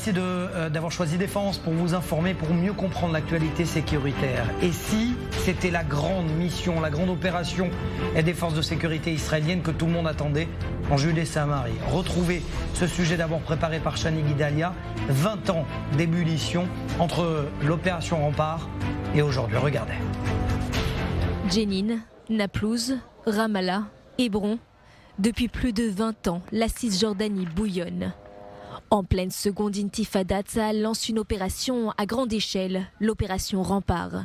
Merci d'avoir choisi Défense pour vous informer, pour mieux comprendre l'actualité sécuritaire. Et si c'était la grande mission, la grande opération des forces de sécurité israéliennes que tout le monde attendait en Judée-Samarie? Retrouvez ce sujet d'abord préparé par Shani Guidalia, 20 ans d'ébullition entre l'opération Rempart et aujourd'hui. Regardez. Jenin, Naplouse, Ramallah, Hébron. Depuis plus de 20 ans, la Cisjordanie bouillonne. En pleine seconde intifada, Tsahal lance une opération à grande échelle, l'opération Rempart.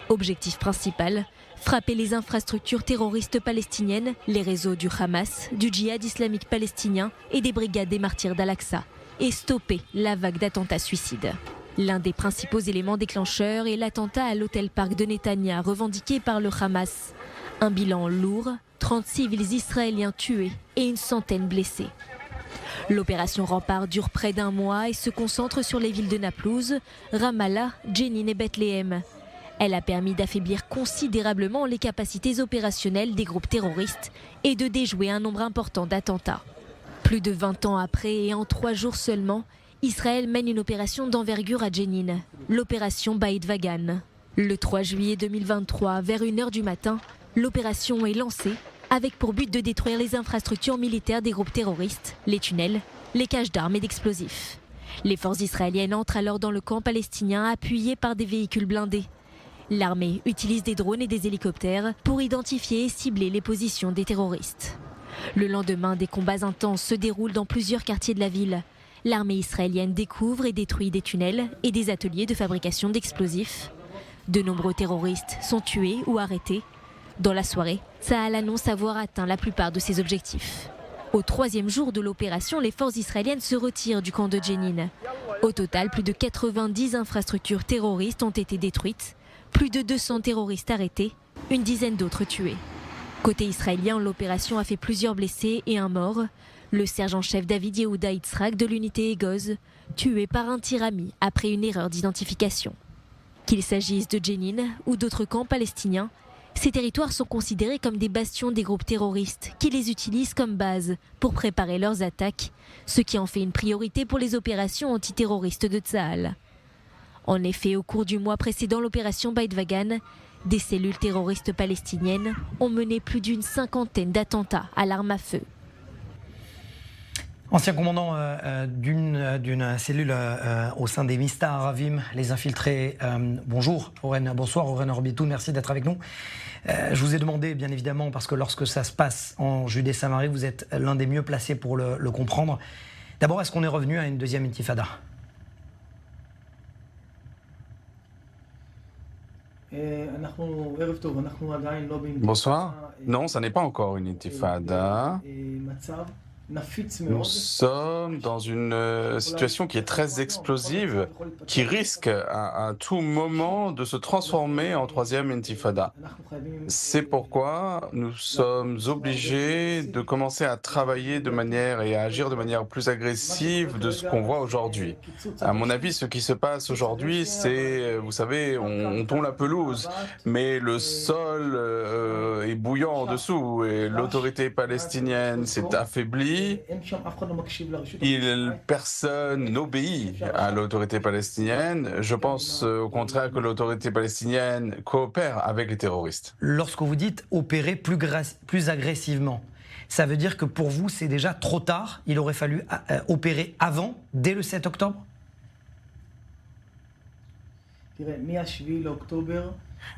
Objectif principal, frapper les infrastructures terroristes palestiniennes, les réseaux du Hamas, du djihad islamique palestinien et des brigades des martyrs d'Al-Aqsa, et stopper la vague d'attentats suicides. L'un des principaux éléments déclencheurs est l'attentat à l'hôtel Park de Netanya, revendiqué par le Hamas. Un bilan lourd, 30 civils israéliens tués et une centaine blessés. L'opération Rempart dure près d'un mois et se concentre sur les villes de Naplouse, Ramallah, Jenin et Bethléem. Elle a permis d'affaiblir considérablement les capacités opérationnelles des groupes terroristes et de déjouer un nombre important d'attentats. Plus de 20 ans après et en 3 jours seulement, Israël mène une opération d'envergure à Jenin, l'opération Beit Vagan. Le 3 juillet 2023, vers 1h du matin, l'opération est lancée avec pour but de détruire les infrastructures militaires des groupes terroristes, les tunnels, les caches d'armes et d'explosifs. Les forces israéliennes entrent alors dans le camp palestinien appuyées par des véhicules blindés. L'armée utilise des drones et des hélicoptères pour identifier et cibler les positions des terroristes. Le lendemain, des combats intenses se déroulent dans plusieurs quartiers de la ville. L'armée israélienne découvre et détruit des tunnels et des ateliers de fabrication d'explosifs. De nombreux terroristes sont tués ou arrêtés. Dans la soirée, Tsahal annonce avoir atteint la plupart de ses objectifs. Au 3e jour de l'opération, les forces israéliennes se retirent du camp de Jenin. Au total, plus de 90 infrastructures terroristes ont été détruites, plus de 200 terroristes arrêtés, une dizaine d'autres tués. Côté israélien, l'opération a fait plusieurs blessés et un mort. Le sergent-chef David Yehuda Yitzhak de l'unité Egoz, tué par un tir ami après une erreur d'identification. Qu'il s'agisse de Jenin ou d'autres camps palestiniens, ces territoires sont considérés comme des bastions des groupes terroristes qui les utilisent comme base pour préparer leurs attaques, ce qui en fait une priorité pour les opérations antiterroristes de Tsahal. En effet, au cours du mois précédent l'opération Beit Vagan, des cellules terroristes palestiniennes ont mené plus d'une 50aine d'attentats à l'arme à feu. Ancien commandant d'une cellule au sein des Mista Aravim, les infiltrés. Bonjour, bonsoir Oren Orbitou, merci d'être avec nous. Je vous ai demandé, bien évidemment, parce que lorsque ça se passe en Judée-Samarie, vous êtes l'un des mieux placés pour le comprendre. D'abord, est-ce qu'on est revenu à une deuxième intifada? Bonsoir. Non, ça n'est pas encore une intifada. Nous sommes dans une situation qui est très explosive, qui risque à tout moment de se transformer en troisième intifada. C'est pourquoi nous sommes obligés de commencer à travailler de manière et à agir de manière plus agressive de ce qu'on voit aujourd'hui. À mon avis, ce qui se passe aujourd'hui, c'est, vous savez, on tombe la pelouse, mais le sol est bouillant en dessous et l'autorité palestinienne s'est affaiblie. Personne n'obéit à l'autorité palestinienne. Je pense au contraire que l'autorité palestinienne coopère avec les terroristes. Lorsque vous dites opérer plus agressivement, ça veut dire que pour vous, c'est déjà trop tard. Il aurait fallu opérer avant, dès le 7 octobre?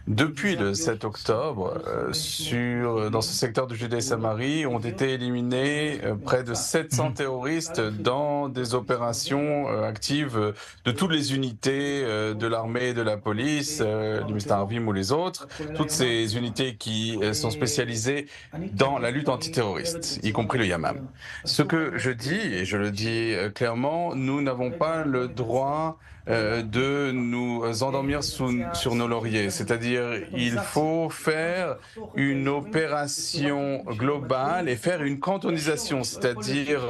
Depuis le 7 octobre, dans ce secteur de Judée-Samarie, ont été éliminés près de 700 terroristes dans des opérations actives de toutes les unités de l'armée et de la police, du Mista Aravim ou les autres, toutes ces unités qui sont spécialisées dans la lutte antiterroriste, y compris le Yamam. Ce que je dis, et je le dis clairement, nous n'avons pas le droit de nous endormir sur nos lauriers. C'est-à-dire, il faut faire une opération globale et faire une cantonisation, c'est-à-dire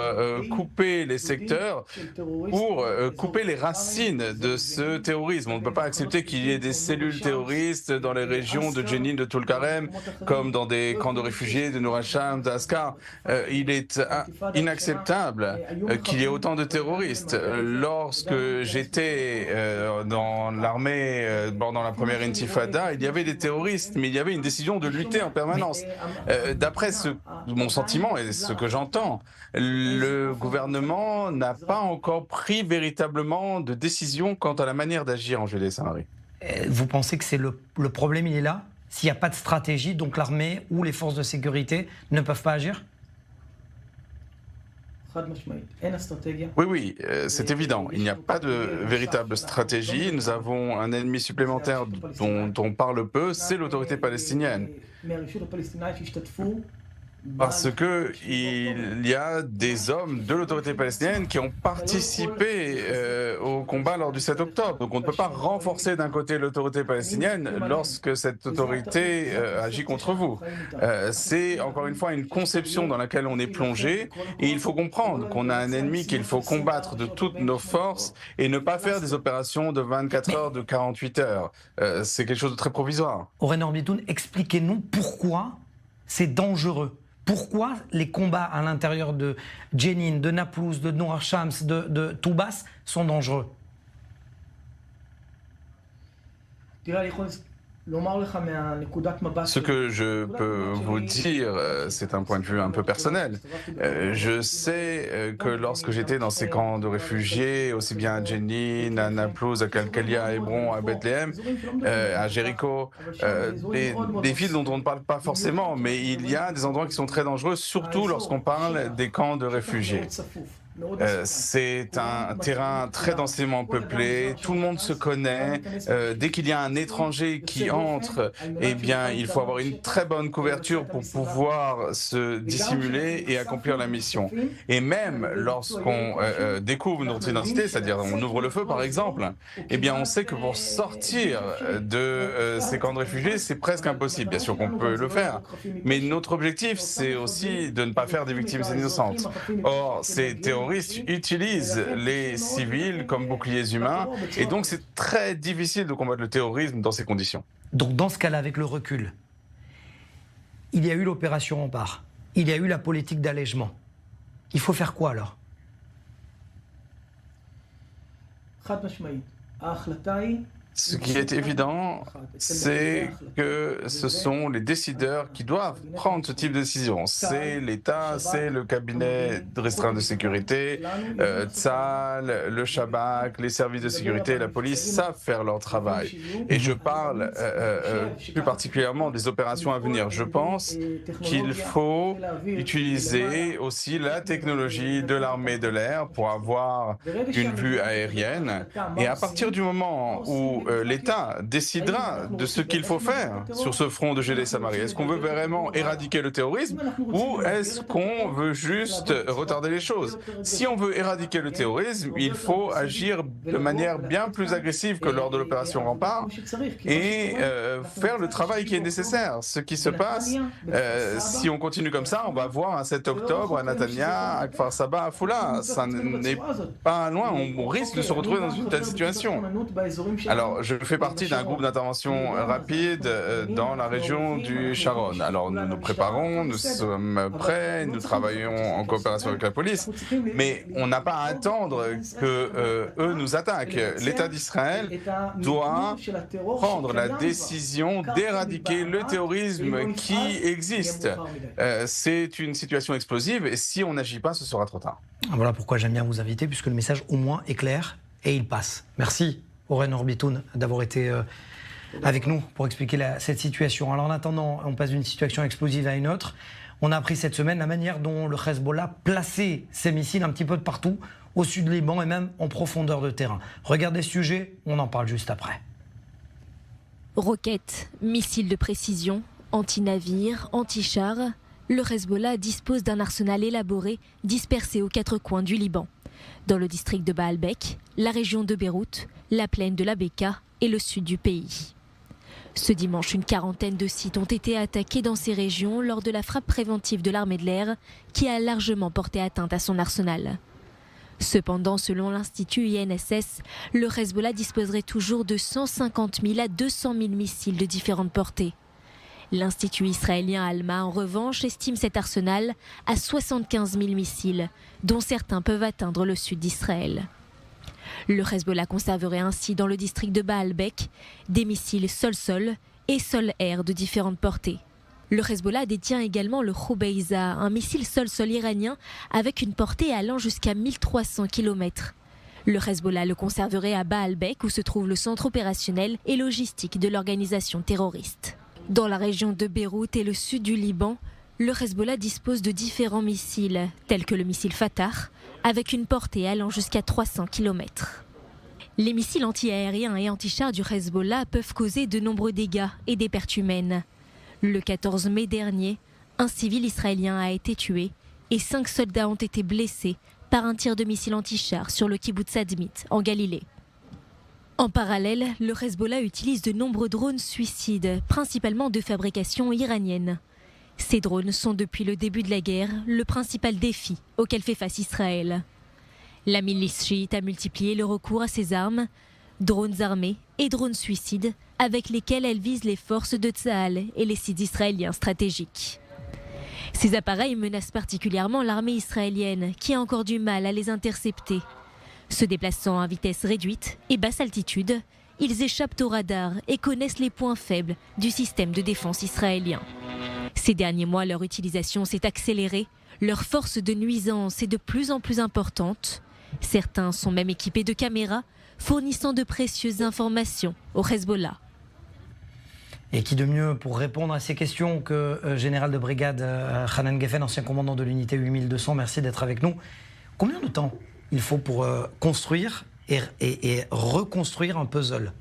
couper les secteurs pour couper les racines de ce terrorisme. On ne peut pas accepter qu'il y ait des cellules terroristes dans les régions de Jenin, de Tulkarem, comme dans des camps de réfugiés de Nour al-Sham, d'Askar. Il est inacceptable qu'il y ait autant de terroristes. Lorsque j'étais dans l'armée pendant la première intifada, il y avait des terroristes, mais il y avait une décision de lutter en permanence. D'après mon sentiment et ce que j'entends, le gouvernement n'a pas encore pris véritablement de décision quant à la manière d'agir en Judée-Samarie. Vous pensez que c'est le problème, il est là? S'il n'y a pas de stratégie, donc l'armée ou les forces de sécurité ne peuvent pas agir? Oui, c'est évident. Il n'y a pas de véritable stratégie. Nous avons un ennemi supplémentaire dont on parle peu, c'est l'autorité palestinienne. Parce qu'il y a des hommes de l'autorité palestinienne qui ont participé au combat lors du 7 octobre. Donc on ne peut pas renforcer d'un côté l'autorité palestinienne lorsque cette autorité agit contre vous. C'est encore une fois une conception dans laquelle on est plongé et il faut comprendre qu'on a un ennemi qu'il faut combattre de toutes nos forces et ne pas faire des opérations de 24 heures, de 48 heures. C'est quelque chose de très provisoire. Oren Orbitoun, expliquez-nous pourquoi c'est dangereux. Pourquoi les combats à l'intérieur de Jenin, de Naplouse, de Nour al-Shams, de Toubas sont dangereux? Ce que je peux vous dire, c'est un point de vue un peu personnel. Je sais que lorsque j'étais dans ces camps de réfugiés, aussi bien à Jenin, à Naplouse, à Kalkalia, à Hébron, à Bethléem, à Jéricho, des villes dont on ne parle pas forcément, mais il y a des endroits qui sont très dangereux, surtout lorsqu'on parle des camps de réfugiés. C'est un terrain très densément peuplé, tout le monde se connaît. Dès qu'il y a un étranger qui entre, eh bien, il faut avoir une très bonne couverture pour pouvoir se dissimuler et accomplir la mission. Et même lorsqu'on découvre notre identité, c'est-à-dire on ouvre le feu par exemple, eh bien, on sait que pour sortir de ces camps de réfugiés, c'est presque impossible. Bien sûr qu'on peut le faire, mais notre objectif, c'est aussi de ne pas faire des victimes innocentes. Or, ces terroristes utilisent les civils comme boucliers humains et donc c'est très difficile de combattre le terrorisme dans ces conditions. Donc dans ce cas-là, avec le recul, il y a eu l'opération Rempart, il y a eu la politique d'allègement. Il faut faire quoi alors? Ce qui est évident, c'est que ce sont les décideurs qui doivent prendre ce type de décision. C'est l'État, c'est le cabinet restreint de sécurité, Tzal, le Shabak, les services de sécurité, la police savent faire leur travail. Et je parle plus particulièrement des opérations à venir. Je pense qu'il faut utiliser aussi la technologie de l'armée de l'air pour avoir une vue aérienne. Et à partir du moment où l'État décidera de ce qu'il faut faire sur ce front de Judée-Samarie. Est-ce qu'on veut vraiment éradiquer le terrorisme ou est-ce qu'on veut juste retarder les choses? Si on veut éradiquer le terrorisme, il faut agir de manière bien plus agressive que lors de l'opération Rempart et faire le travail qui est nécessaire. Ce qui se passe, si on continue comme ça, on va voir un 7 octobre à Netanya, à Kfar Saba, à Foula. Ça n'est pas loin, on risque de se retrouver dans une telle situation. Alors, je fais partie d'un groupe d'intervention rapide dans la région du Sharon. Alors, nous nous préparons, nous sommes prêts, nous travaillons en coopération avec la police, mais on n'a pas à attendre que eux nous attaquent. L'État d'Israël doit prendre la décision d'éradiquer le terrorisme qui existe. C'est une situation explosive et si on n'agit pas, ce sera trop tard. Voilà pourquoi j'aime bien vous inviter, puisque le message au moins est clair et il passe. Merci Oren Orbitoun d'avoir été avec nous pour expliquer cette situation. Alors en attendant, on passe d'une situation explosive à une autre. On a appris cette semaine la manière dont le Hezbollah plaçait ses missiles un petit peu de partout, au sud du Liban et même en profondeur de terrain. Regardez ce sujet, on en parle juste après. Roquettes, missiles de précision, anti-navires, anti-chars, le Hezbollah dispose d'un arsenal élaboré dispersé aux quatre coins du Liban. dans le district de Baalbek, la région de Beyrouth, la plaine de la Bekaa et le sud du pays. Ce dimanche, une quarantaine de sites ont été attaqués dans ces régions lors de la frappe préventive de l'armée de l'air qui a largement porté atteinte à son arsenal. Cependant, selon l'Institut INSS, le Hezbollah disposerait toujours de 150 000 à 200 000 missiles de différentes portées. L'Institut israélien Alma, en revanche, estime cet arsenal à 75 000 missiles, dont certains peuvent atteindre le sud d'Israël. Le Hezbollah conserverait ainsi dans le district de Baalbek des missiles sol-sol et sol-air de différentes portées. Le Hezbollah détient également le Khubeiza, un missile sol-sol iranien avec une portée allant jusqu'à 1300 km. Le Hezbollah le conserverait à Baalbek où se trouve le centre opérationnel et logistique de l'organisation terroriste. Dans la région de Beyrouth et le sud du Liban, le Hezbollah dispose de différents missiles, tels que le missile Fatah, avec une portée allant jusqu'à 300 km. Les missiles anti-aériens et anti-chars du Hezbollah peuvent causer de nombreux dégâts et des pertes humaines. Le 14 mai dernier, un civil israélien a été tué et 5 soldats ont été blessés par un tir de missile anti-char sur le kibbutz Admit, en Galilée. En parallèle, le Hezbollah utilise de nombreux drones suicides, principalement de fabrication iranienne. Ces drones sont depuis le début de la guerre le principal défi auquel fait face Israël. La milice chiite a multiplié le recours à ces armes, drones armés et drones suicides, avec lesquels elle vise les forces de Tsahal et les sites israéliens stratégiques. Ces appareils menacent particulièrement l'armée israélienne, qui a encore du mal à les intercepter. Se déplaçant à vitesse réduite et basse altitude, ils échappent au radar et connaissent les points faibles du système de défense israélien. Ces derniers mois, leur utilisation s'est accélérée, leur force de nuisance est de plus en plus importante. Certains sont même équipés de caméras, fournissant de précieuses informations au Hezbollah. Et qui de mieux pour répondre à ces questions que général de brigade Hanan Geffen, ancien commandant de l'unité 8200, merci d'être avec nous. Combien de temps il faut pour construire et reconstruire un puzzle ?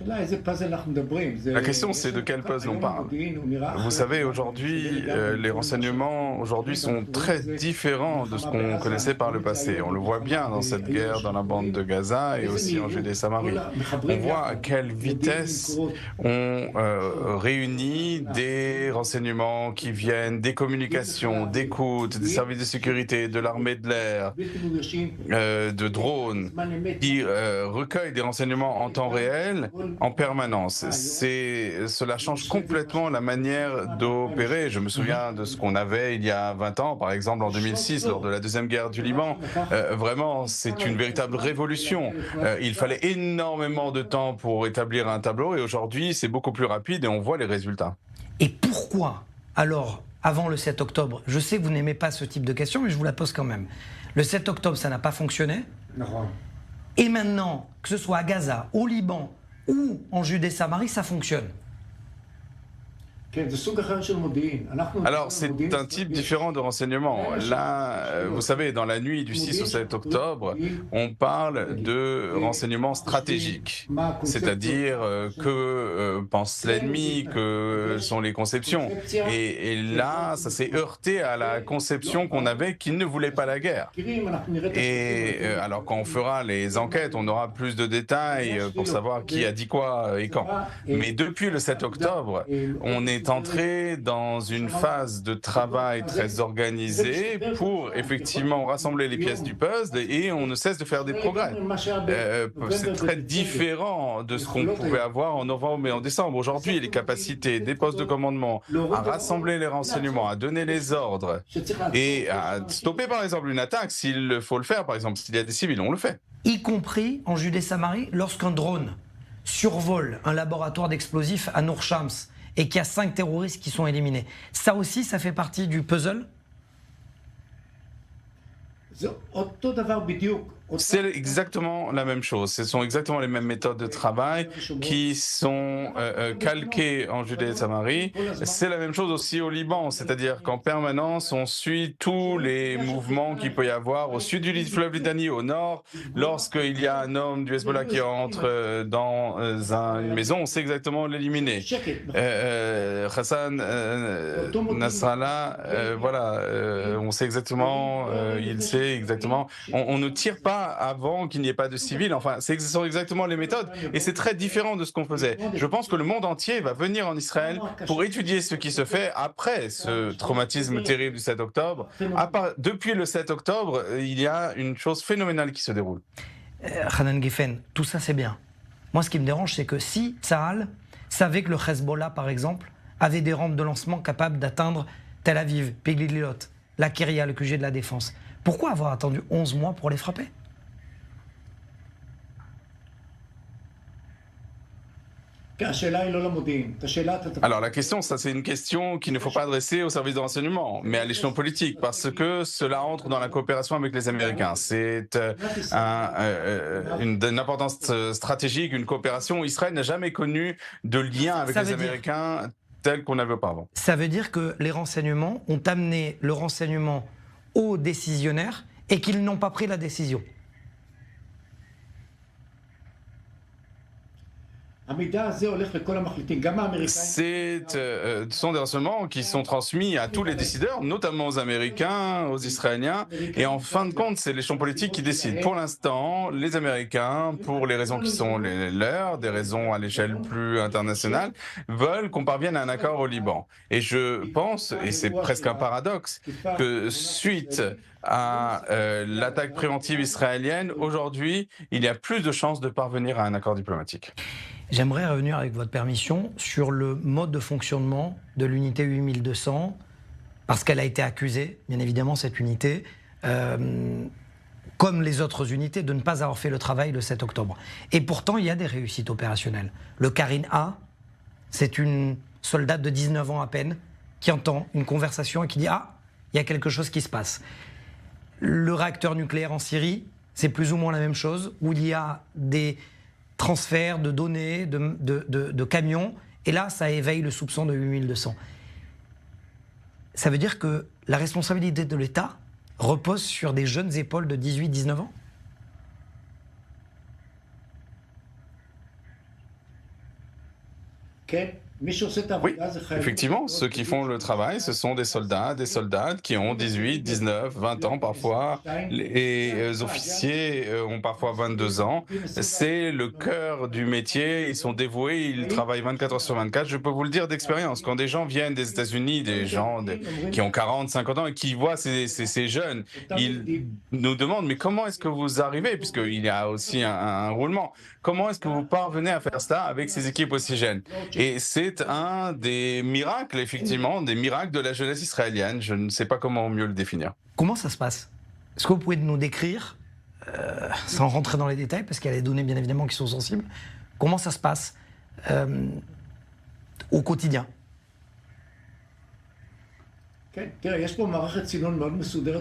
La question, c'est de quel puzzle on parle. Vous savez, aujourd'hui, les renseignements sont très différents de ce qu'on connaissait par le passé. On le voit bien dans cette guerre dans la bande de Gaza et aussi en Judée-Samarie. On voit à quelle vitesse on réunit des renseignements qui viennent des communications, d'écoute, des services de sécurité, de l'armée de l'air, de drones, qui recueillent des renseignements en temps réel, en permanence. Cela change complètement la manière d'opérer. Je me souviens de ce qu'on avait il y a 20 ans, par exemple en 2006, lors de la deuxième guerre du Liban. Vraiment, c'est une véritable révolution. Il fallait énormément de temps pour établir un tableau et aujourd'hui, c'est beaucoup plus rapide et on voit les résultats. Et pourquoi, alors, avant le 7 octobre, je sais que vous n'aimez pas ce type de question, mais je vous la pose quand même. Le 7 octobre, ça n'a pas fonctionné. Non. Et maintenant, que ce soit à Gaza, au Liban, ou en Judée-Samarie, ça fonctionne. Alors, c'est un type différent de renseignement. Là, vous savez, dans la nuit du 6 au 7 octobre, on parle de renseignements stratégiques, c'est-à-dire que pense l'ennemi, que sont les conceptions. Et là, ça s'est heurté à la conception qu'on avait qui ne voulait pas la guerre. Et alors, quand on fera les enquêtes, on aura plus de détails pour savoir qui a dit quoi et quand. Mais depuis le 7 octobre, on est entré dans une phase de travail très organisée pour effectivement rassembler les pièces du puzzle et on ne cesse de faire des progrès. C'est très différent de ce qu'on pouvait avoir en novembre et en décembre. Aujourd'hui, les capacités des postes de commandement à rassembler les renseignements, à donner les ordres et à stopper par exemple une attaque s'il faut le faire, par exemple s'il y a des civils, on le fait. Y compris en Judée-Samarie, lorsqu'un drone survole un laboratoire d'explosifs à Nour Shams et qu'il y a 5 terroristes qui sont éliminés. Ça aussi, ça fait partie du puzzle ? C'est exactement la même chose. Ce sont exactement les mêmes méthodes de travail qui sont calquées en Judée et Samarie. C'est la même chose aussi au Liban, c'est-à-dire qu'en permanence, on suit tous les mouvements qu'il peut y avoir au sud du fleuve Litani, au nord. Lorsqu'il y a un homme du Hezbollah qui entre dans une maison, on sait exactement l'éliminer. Hassan Nasrallah, voilà, on sait exactement, il sait exactement. On ne tire pas avant qu'il n'y ait pas de civils. Enfin, ce sont exactement les méthodes. Et c'est très différent de ce qu'on faisait. Je pense que le monde entier va venir en Israël pour étudier ce qui se fait après ce traumatisme terrible du 7 octobre. Depuis le 7 octobre, il y a une chose phénoménale qui se déroule. Hanan Geffen, tout ça c'est bien. Moi, ce qui me dérange, c'est que si Tsahal savait que le Hezbollah, par exemple, avait des rampes de lancement capables d'atteindre Tel Aviv, Pilililot, la Kiria, le QG de la Défense, pourquoi avoir attendu 11 mois pour les frapper ? Alors la question, ça c'est une question qu'il ne faut pas adresser au service de renseignement, mais à l'échelon politique, parce que cela entre dans la coopération avec les Américains. C'est d'une importance stratégique, une coopération. Israël n'a jamais connu de lien avec les Américains tel qu'on n'avait auparavant. Ça veut dire que les renseignements ont amené le renseignement aux décisionnaires et qu'ils n'ont pas pris la décision. Ce sont des renseignements qui sont transmis à tous les décideurs, notamment aux Américains, aux Israéliens, et en fin de compte, c'est l'échelon politique qui décide. Pour l'instant, les Américains, pour les raisons qui sont les leurs, des raisons à l'échelle plus internationale, veulent qu'on parvienne à un accord au Liban. Et je pense, et c'est presque un paradoxe, que suite à l'attaque préventive israélienne, aujourd'hui, il y a plus de chances de parvenir à un accord diplomatique. J'aimerais revenir, avec votre permission, sur le mode de fonctionnement de l'unité 8200, parce qu'elle a été accusée, bien évidemment, cette unité, comme les autres unités, de ne pas avoir fait le travail le 7 octobre. Et pourtant, il y a des réussites opérationnelles. Le Karin A, c'est une soldate de 19 ans à peine, qui entend une conversation et qui dit « Ah, il y a quelque chose qui se passe ». Le réacteur nucléaire en Syrie, c'est plus ou moins la même chose, où il y a des transfert de données, de camions, et là, ça éveille le soupçon de 8200. Ça veut dire que la responsabilité de l'État repose sur des jeunes épaules de 18-19 ans ? Oui, effectivement, ceux qui font le travail, ce sont des soldates qui ont 18, 19, 20 ans parfois. Les officiers ont parfois 22 ans. C'est le cœur du métier, ils sont dévoués, ils travaillent 24 heures sur 24. Je peux vous le dire d'expérience, quand des gens viennent des États-Unis, des gens qui ont 40, 50 ans et qui voient ces jeunes, ils nous demandent « mais comment est-ce que vous arrivez ?» puisqu'il y a aussi un roulement. Comment est-ce que vous parvenez à faire ça avec ces équipes aussi jeunes? Et c'est un des miracles, effectivement, des miracles de la jeunesse israélienne. Je ne sais pas comment mieux le définir. Comment ça se passe? Est-ce que vous pouvez nous décrire, sans rentrer dans les détails, parce qu'il y a des données bien évidemment qui sont sensibles, comment ça se passe au quotidien?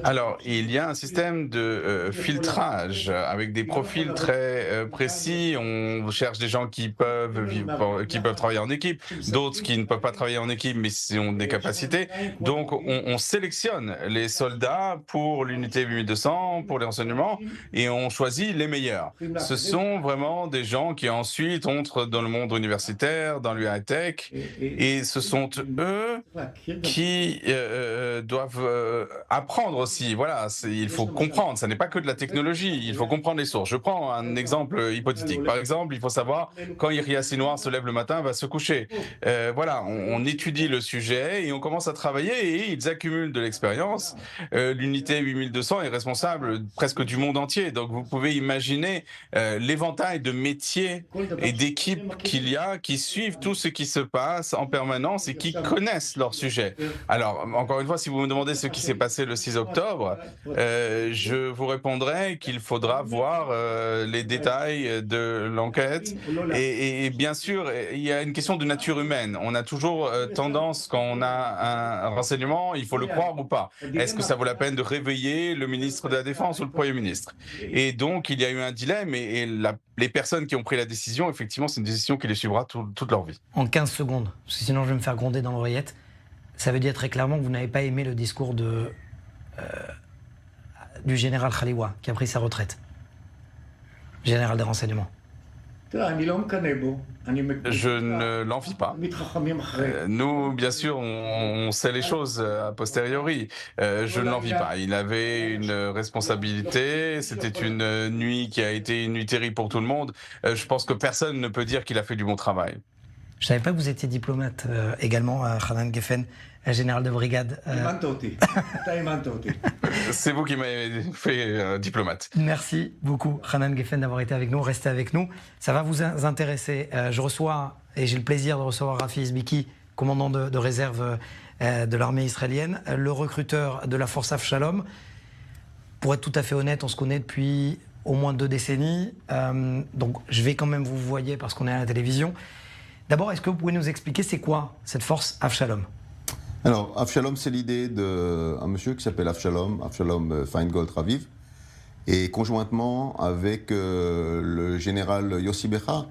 Alors, il y a un système de filtrage avec des profils très précis. On cherche des gens qui peuvent travailler en équipe, d'autres qui ne peuvent pas travailler en équipe mais qui ont des capacités. Donc, on sélectionne les soldats pour l'unité 8200, pour les renseignements, et on choisit les meilleurs. Ce sont vraiment des gens qui ensuite entrent dans le monde universitaire, dans l'UI-Tech, et ce sont eux qui doivent apprendre aussi. Voilà, il faut comprendre, ça n'est pas que de la technologie, il faut comprendre les sources. Je prends un exemple hypothétique. Par exemple, il faut savoir quand Yahya Sinwar se lève le matin, va se coucher. Voilà, on étudie le sujet et on commence à travailler et ils accumulent de l'expérience. L'unité 8200 est responsable presque du monde entier. Donc vous pouvez imaginer l'éventail de métiers et d'équipes qu'il y a qui suivent tout ce qui se passe en permanence et qui connaissent leur sujet. Alors, encore encore une fois, si vous me demandez ce qui s'est passé le 6 octobre, je vous répondrai qu'il faudra voir les détails de l'enquête. Et bien sûr, il y a une question de nature humaine. On a toujours tendance, quand on a un renseignement, il faut le croire ou pas. Est-ce que ça vaut la peine de réveiller le ministre de la Défense ou le Premier ministre? Et donc, il y a eu un dilemme et les personnes qui ont pris la décision, effectivement, c'est une décision qui les suivra toute leur vie. En 15 secondes, parce que sinon je vais me faire gronder dans l'oreillette, ça veut dire très clairement que vous n'avez pas aimé le discours du général Khaliwa, qui a pris sa retraite. Général des renseignements. Je ne l'envie pas. Nous, bien sûr, on sait les choses a posteriori. Je ne l'envie pas. Il avait une responsabilité. C'était une nuit qui a été une nuit terrible pour tout le monde. Je pense que personne ne peut dire qu'il a fait du bon travail. Je ne savais pas que vous étiez diplomate également, Hanan Geffen, général de brigade. C'est vous qui m'avez fait diplomate. Merci beaucoup, Hanan Geffen, d'avoir été avec nous. Restez avec nous. Ça va vous intéresser. Je reçois, et j'ai le plaisir de recevoir Rafi Izbiki, commandant de réserve de l'armée israélienne, le recruteur de la force Avshalom. Pour être tout à fait honnête, on se connaît depuis au moins 2 décennies. Donc je vais quand même vous voyer parce qu'on est à la télévision. D'abord, est-ce que vous pouvez nous expliquer c'est quoi cette force Avshalom? Alors, Avshalom, c'est l'idée d'un monsieur qui s'appelle Avshalom Feingold Raviv, et conjointement avec le général Yossi Becha,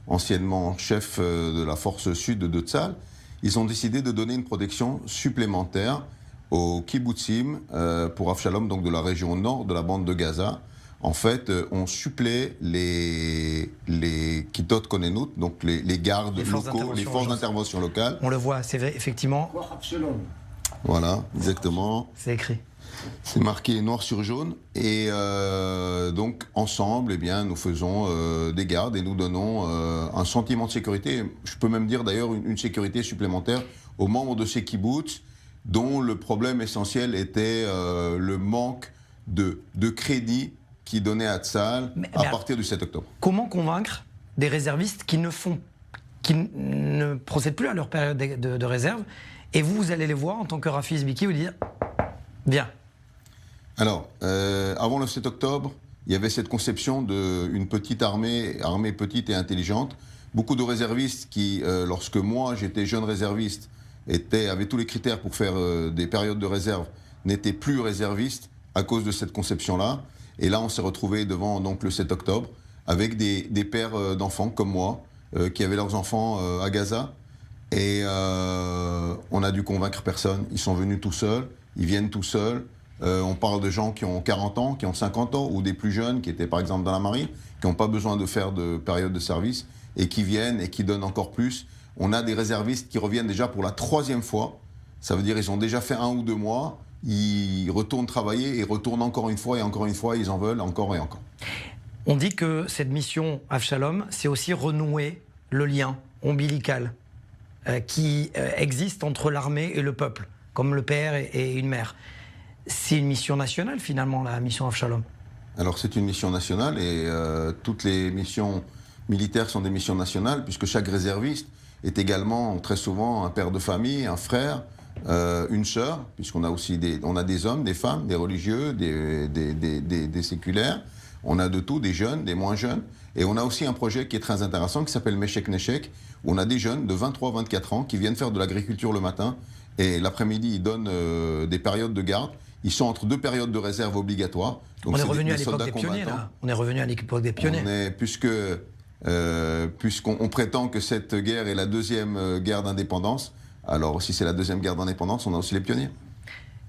anciennement chef de la force sud de Tzal, ils ont décidé de donner une protection supplémentaire aux kibbutzim pour Avshalom, donc de la région nord de la bande de Gaza. En fait, on supplée les Kitot Konenut, donc les gardes locaux, les forces d'intervention locales. On le voit, c'est vrai, effectivement. Voilà, exactement. C'est écrit. C'est marqué noir sur jaune. Et donc, ensemble, eh bien, nous faisons des gardes et nous donnons un sentiment de sécurité. Je peux même dire d'ailleurs une sécurité supplémentaire aux membres de ces kibbutz, dont le problème essentiel était le manque de crédit qui donnait à Tzal à partir du 7 octobre. Comment convaincre des réservistes qui ne procèdent plus à leur période de réserve, et vous allez les voir en tant que Rafi Izbiki, vous dire viens. Alors, avant le 7 octobre, il y avait cette conception d'une petite armée petite et intelligente. Beaucoup de réservistes qui, lorsque moi j'étais jeune réserviste, avaient tous les critères pour faire des périodes de réserve, n'étaient plus réservistes à cause de cette conception-là. Et là, on s'est retrouvé devant donc, le 7 octobre avec des pères d'enfants comme moi qui avaient leurs enfants à Gaza. Et on a dû convaincre personne. Ils sont venus tout seuls, ils viennent tout seuls. On parle de gens qui ont 40 ans, qui ont 50 ans, ou des plus jeunes qui étaient par exemple dans la marine, qui n'ont pas besoin de faire de période de service et qui viennent et qui donnent encore plus. On a des réservistes qui reviennent déjà pour la 3e fois. Ça veut dire qu'ils ont déjà fait 1 ou 2 mois. Ils retournent travailler et retournent encore une fois, ils en veulent encore et encore. On dit que cette mission Avshalom, c'est aussi renouer le lien ombilical qui existe entre l'armée et le peuple, comme le père et une mère. C'est une mission nationale finalement, la mission Avshalom. Alors c'est une mission nationale et toutes les missions militaires sont des missions nationales, puisque chaque réserviste est également très souvent un père de famille, un frère, une sœur, puisqu'on a aussi des hommes, des femmes, des religieux, des séculaires. On a de tout, des jeunes, des moins jeunes. Et on a aussi un projet qui est très intéressant qui s'appelle Meshek Neshek, où on a des jeunes de 23-24 ans qui viennent faire de l'agriculture le matin et l'après-midi ils donnent des périodes de garde. Ils sont entre 2 périodes de réserve obligatoires. Donc on est revenu à l'époque des pionniers là. On est revenu à l'époque des pionniers. Puisqu'on prétend que cette guerre est la 2e guerre d'indépendance. Alors, si c'est la 2e guerre d'indépendance, on a aussi les pionniers.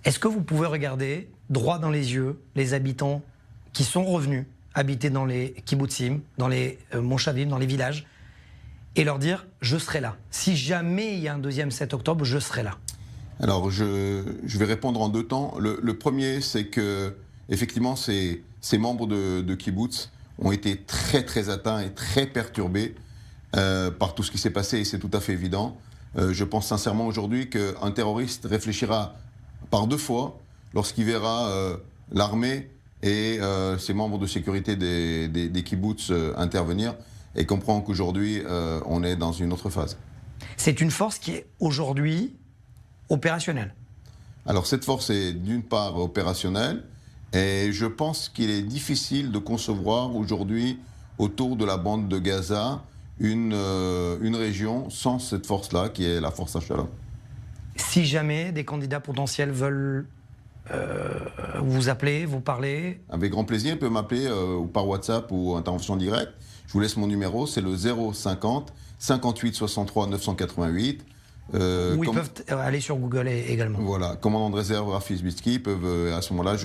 Est-ce que vous pouvez regarder droit dans les yeux les habitants qui sont revenus habiter dans les kibbutzim, dans les moshavim, dans les villages, et leur dire « je serai là ». Si jamais il y a un 2e 7 octobre, je serai là. Alors, je vais répondre en 2 temps. Le premier, c'est que, effectivement, ces membres de kibbutz ont été très, très atteints et très perturbés par tout ce qui s'est passé, et c'est tout à fait évident. Je pense sincèrement aujourd'hui qu'un terroriste réfléchira par 2 fois lorsqu'il verra l'armée et ses membres de sécurité des kibbutz intervenir et comprend qu'aujourd'hui on est dans une autre phase. C'est une force qui est aujourd'hui opérationnelle. Alors cette force est d'une part opérationnelle et je pense qu'il est difficile de concevoir aujourd'hui autour de la bande de Gaza une région sans cette force-là qui est la force Shalom. Si jamais des candidats potentiels veulent vous appeler, vous parler. Avec grand plaisir, ils peuvent m'appeler ou par WhatsApp ou intervention directe. Je vous laisse mon numéro, c'est le 050 58 63 988. Ou ils peuvent aller sur Google également. Voilà, commandant de réserve Rafi Zbitski, ils peuvent, à ce moment-là,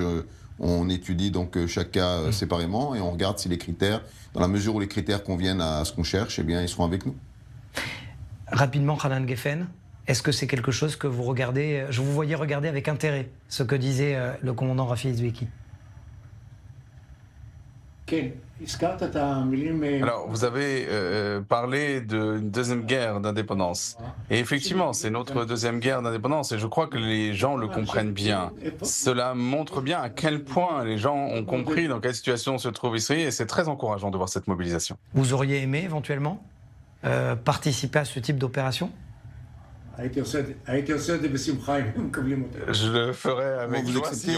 on étudie donc chaque cas séparément et on regarde si les critères, dans la mesure où les critères conviennent à ce qu'on cherche, eh bien, ils seront avec nous. Rapidement, Hanan Geffen, est-ce que c'est quelque chose que vous regardez? Je vous voyais regarder avec intérêt ce que disait le commandant Rafi Zbitski. Alors, vous avez parlé d'une deuxième guerre d'indépendance. Et effectivement, c'est notre deuxième guerre d'indépendance. Et je crois que les gens le comprennent bien. Cela montre bien à quel point les gens ont compris dans quelle situation se trouve Israël. Et c'est très encourageant de voir cette mobilisation. Vous auriez aimé éventuellement participer à ce type d'opération? Je le ferai avec joie si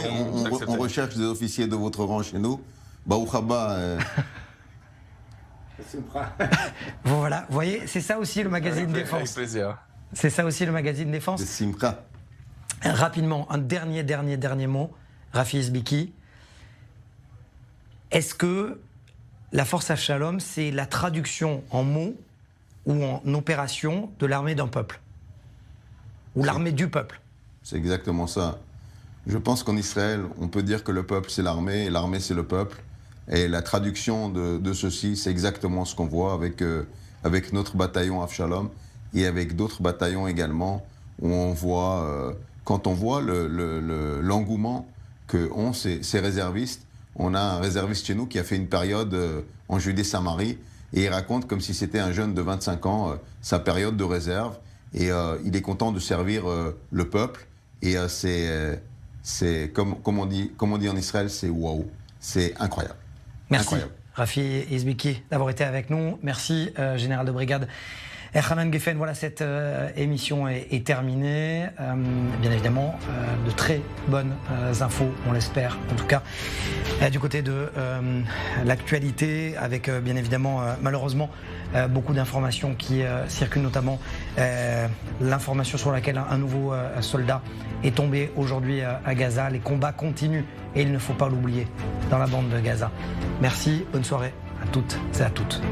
on recherche des officiers de votre rang chez nous. Voilà, vous voyez, c'est ça aussi le magazine Défense. Avec plaisir. C'est ça aussi le magazine Défense. Rapidement, un dernier mot, Rafi Zbitski. Est-ce que la force Shalom, c'est la traduction en mots ou en opération de l'armée d'un peuple? Ou l'armée du peuple? C'est exactement ça. Je pense qu'en Israël, on peut dire que le peuple c'est l'armée et l'armée c'est le peuple. Et la traduction de ceci, c'est exactement ce qu'on voit avec notre bataillon Avshalom et avec d'autres bataillons également, où on voit, quand on voit l'engouement qu'ont ces réservistes. On a un réserviste chez nous qui a fait une période en Judée-Samarie et il raconte comme si c'était un jeune de 25 ans, sa période de réserve. Et il est content de servir le peuple. Et c'est comme on dit en Israël, c'est waouh. C'est incroyable. Merci, incroyable. Rafi Zbitski, d'avoir été avec nous. Merci, général de brigade Hanan Geffen. Voilà, cette émission est terminée. Bien évidemment, de très bonnes infos, on l'espère, en tout cas, du côté de l'actualité, avec bien évidemment, malheureusement, beaucoup d'informations qui circulent, notamment l'information sur laquelle un nouveau soldat est tombé aujourd'hui à Gaza. Les combats continuent et il ne faut pas l'oublier dans la bande de Gaza. Merci, bonne soirée à toutes et à toutes.